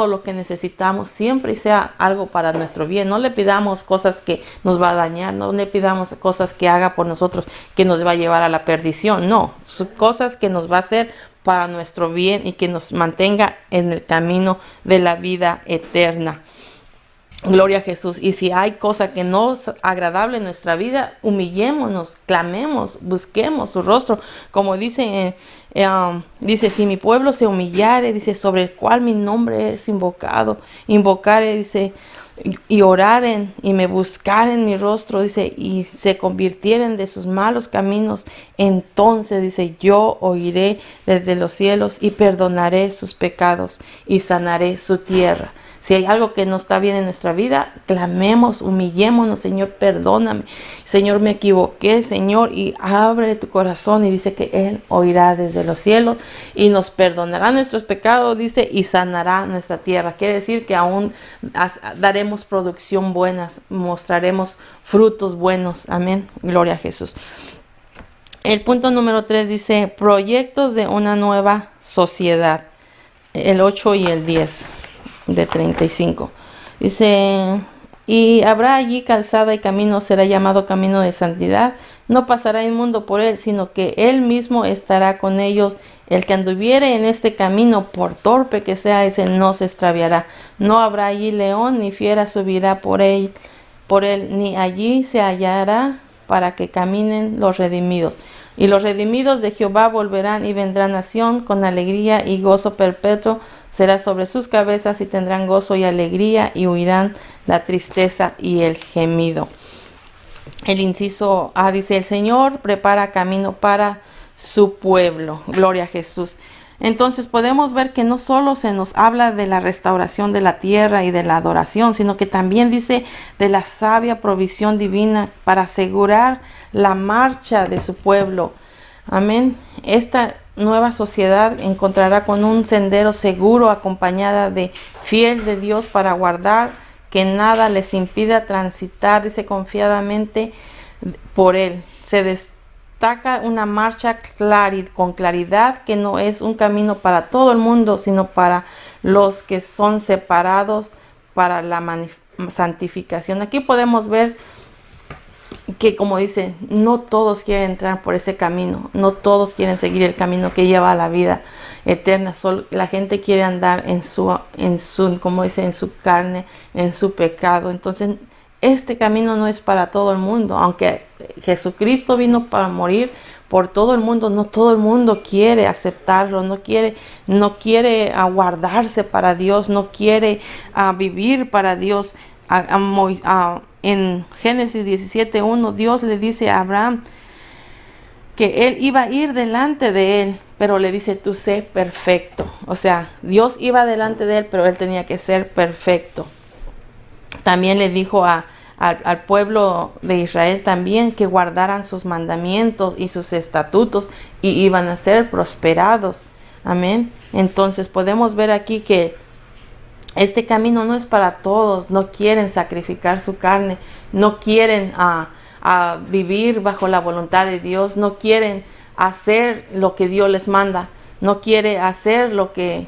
lo que necesitamos, siempre y sea algo para nuestro bien. No le pidamos cosas que nos va a dañar, no le pidamos cosas que haga por nosotros que nos va a llevar a la perdición. No, son cosas que nos va a hacer para nuestro bien y que nos mantenga en el camino de la vida eterna. Gloria a Jesús. Y si hay cosa que no es agradable en nuestra vida, humillémonos, clamemos, busquemos su rostro. Como dice, dice, si mi pueblo se humillare, dice, sobre el cual mi nombre es invocado, invocare, dice, y oraren y me buscaren mi rostro, dice, y se convirtieren de sus malos caminos, entonces, dice, yo oiré desde los cielos y perdonaré sus pecados y sanaré su tierra. Si hay algo que no está bien en nuestra vida, clamemos, humillémonos, Señor, perdóname. Señor, me equivoqué, Señor, y abre tu corazón. Y dice que Él oirá desde los cielos y nos perdonará nuestros pecados, dice, y sanará nuestra tierra. Quiere decir que aún daremos producción buenas, mostraremos frutos buenos. Amén. Gloria a Jesús. El punto número 3 dice, proyectos de una nueva sociedad. El 8 y el 10. De 35. Dice, y habrá allí calzada y camino, será llamado camino de santidad. No pasará inmundo por él, sino que él mismo estará con ellos. El que anduviere en este camino, por torpe que sea, ese no se extraviará. No habrá allí león, ni fiera subirá por él, ni allí se hallará para que caminen los redimidos. Y los redimidos de Jehová volverán y vendrá nación con alegría y gozo perpetuo será sobre sus cabezas y tendrán gozo y alegría y huirán la tristeza y el gemido. El inciso A dice, el Señor prepara camino para su pueblo. Gloria a Jesús. Entonces podemos ver que no solo se nos habla de la restauración de la tierra y de la adoración, sino que también dice de la sabia provisión divina para asegurar la marcha de su pueblo. Amén. Esta nueva sociedad encontrará con un sendero seguro acompañada de fiel de Dios para guardar que nada les impida transitar, dice, confiadamente por él. Se destaca una marcha con claridad que no es un camino para todo el mundo, sino para los que son separados para la santificación. Aquí podemos ver que, como dice, no todos quieren entrar por ese camino, no todos quieren seguir el camino que lleva a la vida eterna. Solo la gente quiere andar como dice, en su carne, en su pecado. Entonces, este camino no es para todo el mundo. Aunque Jesucristo vino para morir por todo el mundo, no todo el mundo quiere aceptarlo, no quiere guardarse para Dios, no quiere vivir para Dios. En Génesis 17:1, Dios le dice a Abraham que él iba a ir delante de él, pero le dice, tú sé perfecto. O sea, Dios iba delante de él, pero él tenía que ser perfecto. También le dijo al pueblo de Israel también que guardaran sus mandamientos y sus estatutos y iban a ser prosperados. Amén. Entonces podemos ver aquí que este camino no es para todos. No quieren sacrificar su carne, no quieren vivir bajo la voluntad de Dios, no quieren hacer lo que Dios les manda, no quiere hacer lo que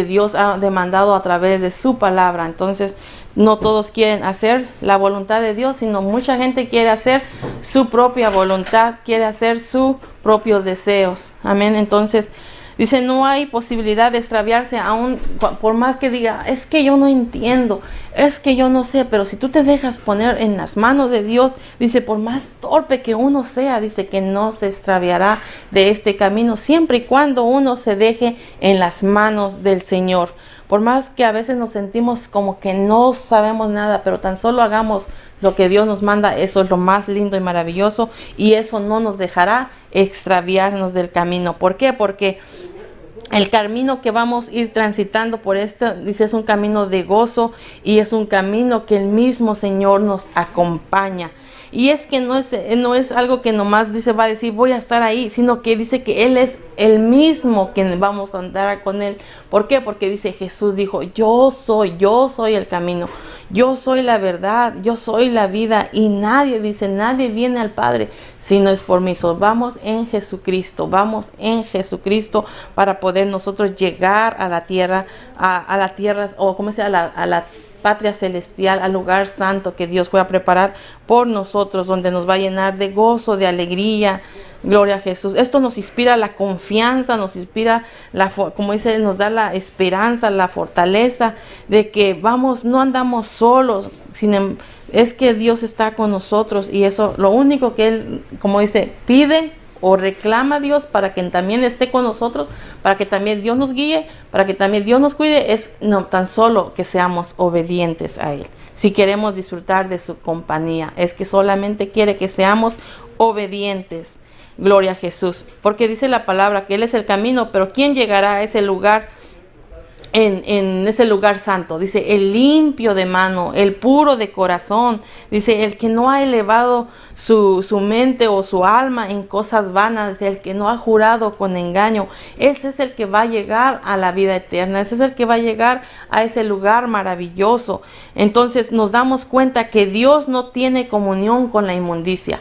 Dios ha demandado a través de su palabra. Entonces no todos quieren hacer la voluntad de Dios, sino mucha gente quiere hacer su propia voluntad, quiere hacer sus propios deseos. Amén. Entonces dice, no hay posibilidad de extraviarse aún, por más que diga, es que yo no entiendo, es que yo no sé, pero si tú te dejas poner en las manos de Dios, dice, por más torpe que uno sea, dice que no se extraviará de este camino, siempre y cuando uno se deje en las manos del Señor. Por más que a veces nos sentimos como que no sabemos nada, pero tan solo hagamos lo que Dios nos manda, eso es lo más lindo y maravilloso, y eso no nos dejará extraviarnos del camino. ¿Por qué? Porque el camino que vamos a ir transitando por dice, es un camino de gozo y es un camino que el mismo Señor nos acompaña. Y es que no es algo que nomás dice, va a decir, voy a estar ahí, sino que dice que Él es el mismo que vamos a andar con Él. ¿Por qué? Porque dice, Jesús dijo, yo soy el camino, yo soy la verdad, yo soy la vida, y nadie viene al Padre si no es por mí. Vamos en Jesucristo para poder nosotros llegar a la tierra, a la tierra, o como sea, a la patria celestial, al lugar santo que Dios fue a preparar por nosotros, donde nos va a llenar de gozo, de alegría, Gloria a Jesús. Esto nos inspira la confianza, nos inspira, como dice, nos da la esperanza, la fortaleza de que vamos, no andamos solos, es que Dios está con nosotros, y eso, lo único que Él, como dice, pide o reclama a Dios para que también esté con nosotros, para que también Dios nos guíe, para que también Dios nos cuide, es no tan solo que seamos obedientes a Él. Si queremos disfrutar de su compañía, es que solamente quiere que seamos obedientes. Gloria a Jesús, porque dice la palabra que Él es el camino, pero ¿quién llegará a ese lugar, en ese lugar santo? Dice, el limpio de mano, el puro de corazón. Dice, el que no ha elevado su mente o su alma en cosas vanas, el que no ha jurado con engaño. Ese es el que va a llegar a la vida eterna, ese es el que va a llegar a ese lugar maravilloso. Entonces nos damos cuenta que Dios no tiene comunión con la inmundicia.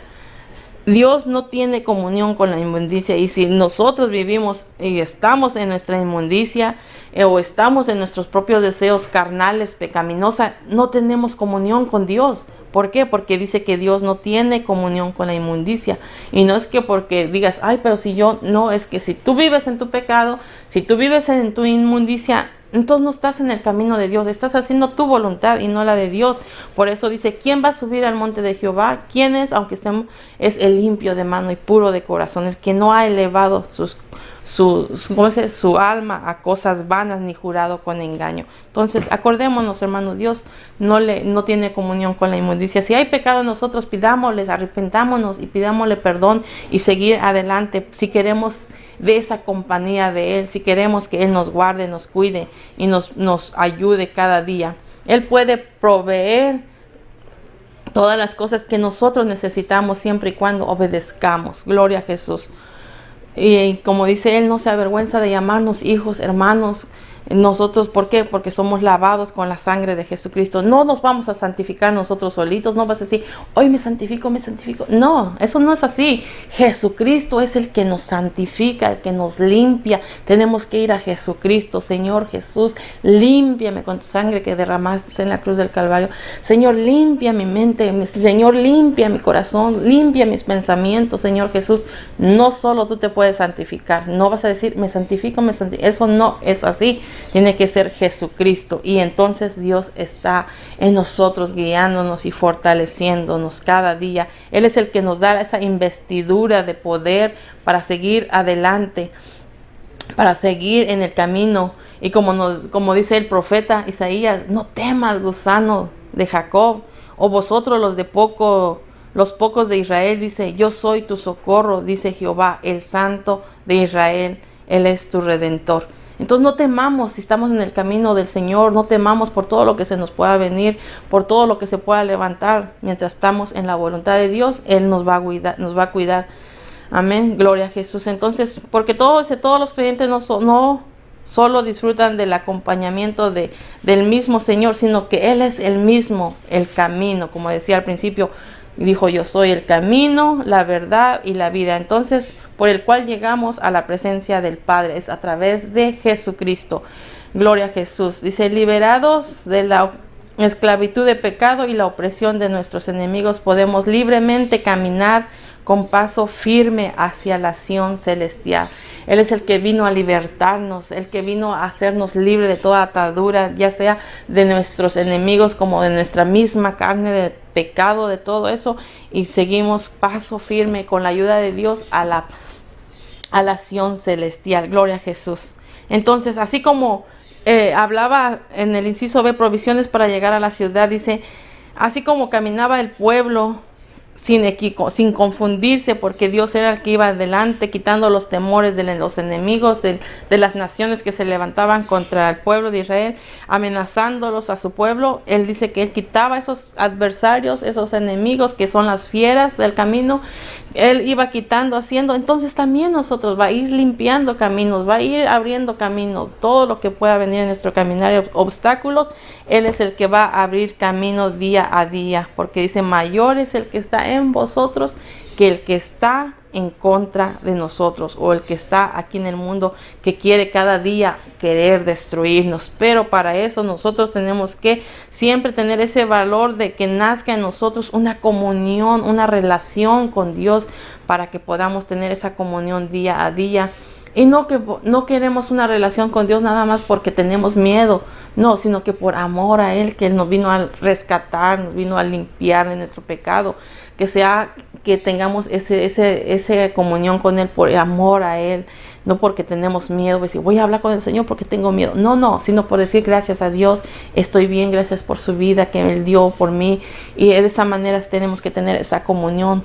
Dios no tiene comunión con la inmundicia, y si nosotros vivimos y estamos en nuestra inmundicia o estamos en nuestros propios deseos carnales, pecaminosos, no tenemos comunión con Dios. ¿Por qué? Porque dice que Dios no tiene comunión con la inmundicia. Y no es que porque digas, ay, pero si yo, no, es que si tú vives en tu pecado, si tú vives en tu inmundicia, entonces no estás en el camino de Dios, estás haciendo tu voluntad y no la de Dios. Por eso dice, ¿quién va a subir al monte de Jehová? ¿Quién es? Aunque estemos, es el limpio de mano y puro de corazón, el que no ha elevado su alma a cosas vanas ni jurado con engaño. Entonces, acordémonos, hermanos, Dios no tiene comunión con la inmundicia. Si hay pecado en nosotros, pidámosles, arrepentámonos y pidámosle perdón y seguir adelante. Si queremos de esa compañía de Él, si queremos que Él nos guarde, nos cuide y nos ayude cada día. Él puede proveer todas las cosas que nosotros necesitamos siempre y cuando obedezcamos. Gloria a Jesús. Y como dice Él, no se avergüenza de llamarnos hijos, hermanos. Nosotros, ¿por qué? Porque somos lavados con la sangre de Jesucristo. No nos vamos a santificar nosotros solitos. No vas a decir, hoy me santifico, me santifico. No, eso no es así. Jesucristo es el que nos santifica, el que nos limpia. Tenemos que ir a Jesucristo. Señor Jesús, límpiame con tu sangre que derramaste en la cruz del Calvario. Señor, limpia mi mente. Señor, limpia mi corazón. Limpia mis pensamientos. Señor Jesús, no solo tú te puedes santificar. No vas a decir, me santifico, me santifico. Eso no es así. Tiene que ser Jesucristo, y entonces Dios está en nosotros guiándonos y fortaleciéndonos cada día. Él es el que nos da esa investidura de poder para seguir adelante, para seguir en el camino. Y como dice el profeta Isaías, no temas, gusano de Jacob, o vosotros los pocos de Israel. Dice, yo soy tu socorro, dice Jehová, el Santo de Israel. Él es tu Redentor. Entonces no temamos si estamos en el camino del Señor, no temamos por todo lo que se nos pueda venir, por todo lo que se pueda levantar. Mientras estamos en la voluntad de Dios, Él nos va a cuidar. Amén, gloria a Jesús. Entonces, porque todos los creyentes no solo disfrutan del acompañamiento del mismo Señor, sino que Él es el mismo, el camino. Como decía al principio, dijo, yo soy el camino, la verdad y la vida. Entonces, por el cual llegamos a la presencia del Padre, es a través de Jesucristo. Gloria a Jesús. Dice, liberados de la esclavitud de pecado y la opresión de nuestros enemigos, podemos libremente caminar con paso firme hacia la Sion celestial. Él es el que vino a libertarnos, el que vino a hacernos libre de toda atadura, ya sea de nuestros enemigos como de nuestra misma carne, de pecado, de todo eso, y seguimos paso firme con la ayuda de Dios a la Sion celestial. Gloria a Jesús. Entonces, así como hablaba en el inciso B, provisiones para llegar a la ciudad, dice, así como caminaba el pueblo sin confundirse, porque Dios era el que iba adelante, quitando los temores de los enemigos, de las naciones que se levantaban contra el pueblo de Israel, amenazándolos a su pueblo. Él dice que Él quitaba esos adversarios, esos enemigos que son las fieras del camino. Él iba quitando, haciendo. Entonces también nosotros va a ir limpiando caminos, va a ir abriendo camino, todo lo que pueda venir en nuestro caminar, obstáculos. Él es el que va a abrir camino día a día, porque dice, mayor es el que está en vosotros que el que está en contra de nosotros, o el que está aquí en el mundo que quiere cada día querer destruirnos. Pero para eso nosotros tenemos que siempre tener ese valor de que nazca en nosotros una comunión, una relación con Dios, para que podamos tener esa comunión día a día. Y no queremos una relación con Dios nada más porque tenemos miedo, no, sino que por amor a Él, que Él nos vino a rescatar, nos vino a limpiar de nuestro pecado, que tengamos esa comunión con Él por amor a Él, no porque tenemos miedo, decir voy a hablar con el Señor porque tengo miedo, no, sino por decir gracias a Dios, estoy bien, gracias por su vida que Él dio por mí, y de esa manera tenemos que tener esa comunión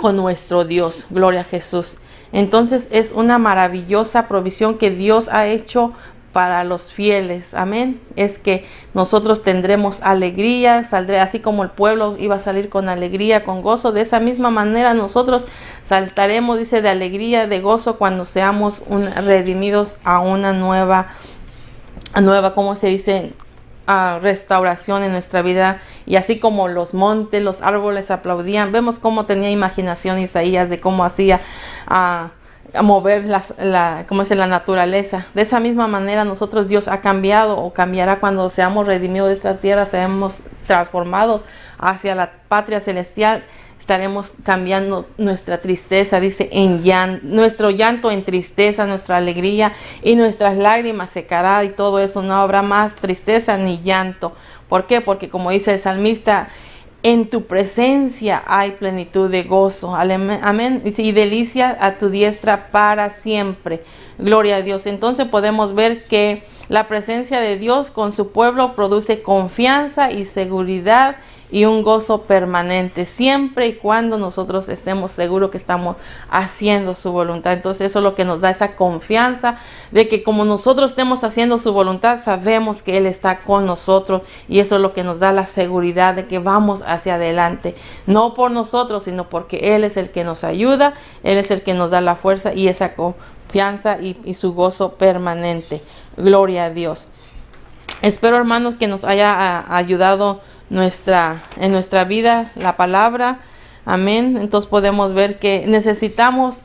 con nuestro Dios. Gloria a Jesús. Entonces es una maravillosa provisión que Dios ha hecho para los fieles. Amén. Es que nosotros tendremos alegría, saldré así como el pueblo iba a salir con alegría, con gozo. De esa misma manera nosotros saltaremos, dice, de alegría, de gozo cuando seamos redimidos a una nueva, ¿cómo se dice? Restauración en nuestra vida. Y así como los montes, los árboles aplaudían, vemos cómo tenía imaginación Isaías de cómo hacía a mover la naturaleza. De esa misma manera nosotros, Dios ha cambiado o cambiará cuando seamos redimidos de esta tierra, seamos transformados hacia la patria celestial. Estaremos cambiando nuestra tristeza, dice, nuestro llanto en tristeza, nuestra alegría, y nuestras lágrimas secará, y todo eso, no habrá más tristeza ni llanto. ¿Por qué? Porque como dice el salmista, en tu presencia hay plenitud de gozo. Amén. Y delicia a tu diestra para siempre. Gloria a Dios. Entonces podemos ver que la presencia de Dios con su pueblo produce confianza y seguridad y un gozo permanente, siempre y cuando nosotros estemos seguros que estamos haciendo su voluntad. Entonces eso es lo que nos da esa confianza de que como nosotros estemos haciendo su voluntad, sabemos que Él está con nosotros, y eso es lo que nos da la seguridad de que vamos hacia adelante, no por nosotros, sino porque Él es el que nos ayuda, Él es el que nos da la fuerza y esa confianza y su gozo permanente. Gloria a Dios. Espero, hermanos, que nos haya ayudado en nuestra vida la palabra. Amén. Entonces podemos ver que necesitamos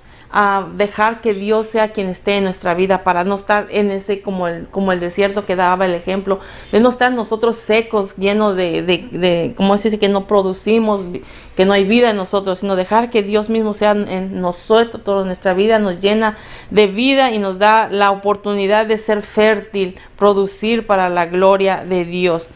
dejar que Dios sea quien esté en nuestra vida, para no estar en ese como el desierto que daba el ejemplo, de no estar nosotros secos, llenos de como se dice, que no producimos, que no hay vida en nosotros, sino dejar que Dios mismo sea en nosotros. Toda nuestra vida nos llena de vida y nos da la oportunidad de ser fértil, producir para la gloria de Dios.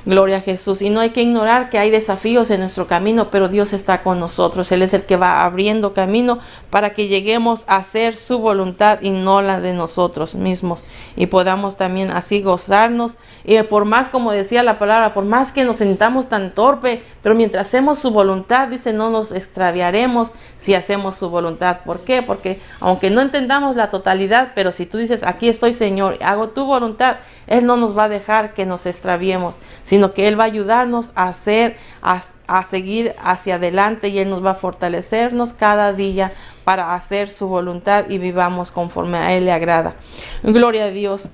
Gloria a Jesús. Y no hay que ignorar que hay desafíos en nuestro camino, pero Dios está con nosotros. Él es el que va abriendo camino para que lleguemos a hacer su voluntad y no la de nosotros mismos, y podamos también así gozarnos. Y por más, como decía la palabra, por más que nos sintamos tan torpe, pero mientras hacemos su voluntad, dice, no nos extraviaremos si hacemos su voluntad. ¿Por qué? Porque aunque no entendamos la totalidad, pero si tú dices, aquí estoy, Señor, hago tu voluntad, Él no nos va a dejar que nos extraviemos, sino que Él va a ayudarnos a seguir hacia adelante, y Él nos va a fortalecernos cada día para hacer su voluntad y vivamos conforme a Él le agrada. Gloria a Dios.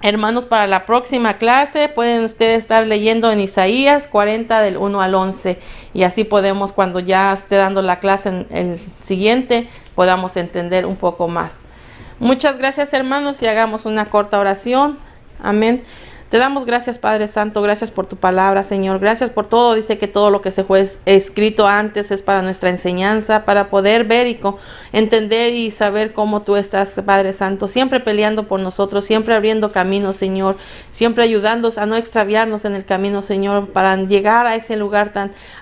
Hermanos, para la próxima clase pueden ustedes estar leyendo en Isaías 40 del 1 al 11, y así podemos, cuando ya esté dando la clase en el siguiente, podamos entender un poco más. Muchas gracias, hermanos, y hagamos una corta oración. Amén. Te damos gracias, Padre Santo, gracias por tu palabra, Señor, gracias por todo. Dice que todo lo que se fue escrito antes es para nuestra enseñanza, para poder ver y entender y saber cómo tú estás, Padre Santo, siempre peleando por nosotros, siempre abriendo caminos, Señor, siempre ayudándonos a no extraviarnos en el camino, Señor, para llegar a ese lugar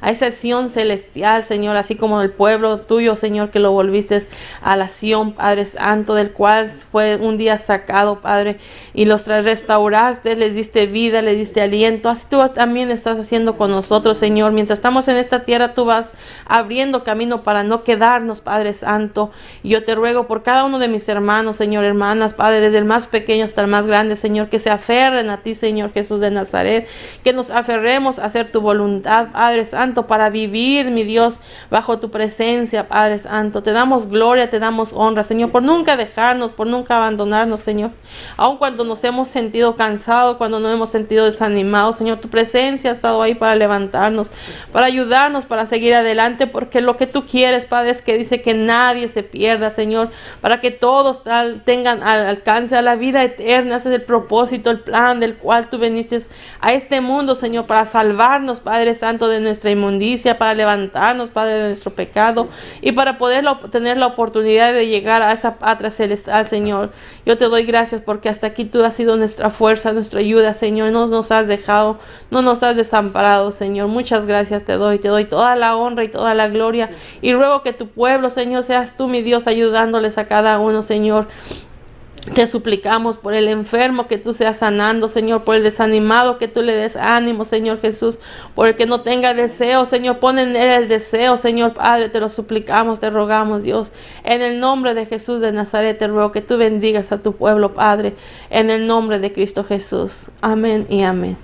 a esa Sión celestial, Señor, así como el pueblo tuyo, Señor, que lo volviste a la Sión, Padre Santo, del cual fue un día sacado, Padre, y los restauraste, les diste vida, les diste aliento. Así tú también estás haciendo con nosotros, Señor. Mientras estamos en esta tierra, tú vas abriendo camino para no quedarnos, Padre Santo. Y yo te ruego por cada uno de mis hermanos, Señor, hermanas, Padre, desde el más pequeño hasta el más grande, Señor, que se aferren a ti, Señor Jesús de Nazaret, que nos aferremos a hacer tu voluntad, Padre Santo, para vivir, mi Dios, bajo tu presencia, Padre Santo. Te damos gloria, te damos honra, Señor, por nunca dejarnos, por nunca abandonarnos, Señor. Aun cuando nos hemos sentido cansados, cuando nos hemos sentido desanimados. Señor, tu presencia ha estado ahí para levantarnos, para ayudarnos, para seguir adelante, porque lo que tú quieres, Padre, es que dice que nadie se pierda, Señor, para que todos tengan al alcance a la vida eterna. Ese es el propósito, el plan del cual tú viniste a este mundo, Señor, para salvarnos, Padre Santo, de nuestra inmundicia, para levantarnos, Padre, de nuestro pecado, y para poder tener la oportunidad de llegar a esa patria celestial, Señor. Yo te doy gracias porque hasta aquí tú has sido nuestra fuerza, nuestra ayuda, Señor. No nos has dejado, no nos has desamparado, Señor. Muchas gracias te doy toda la honra y toda la gloria, y ruego que tu pueblo, Señor, seas tú, mi Dios, ayudándoles a cada uno, Señor. Te suplicamos por el enfermo, que tú seas sanando, Señor, por el desanimado, que tú le des ánimo, Señor Jesús, por el que no tenga deseo, Señor, pon en él el deseo, Señor Padre, te lo suplicamos, te rogamos, Dios, en el nombre de Jesús de Nazaret, te ruego que tú bendigas a tu pueblo, Padre, en el nombre de Cristo Jesús. Amén y amén.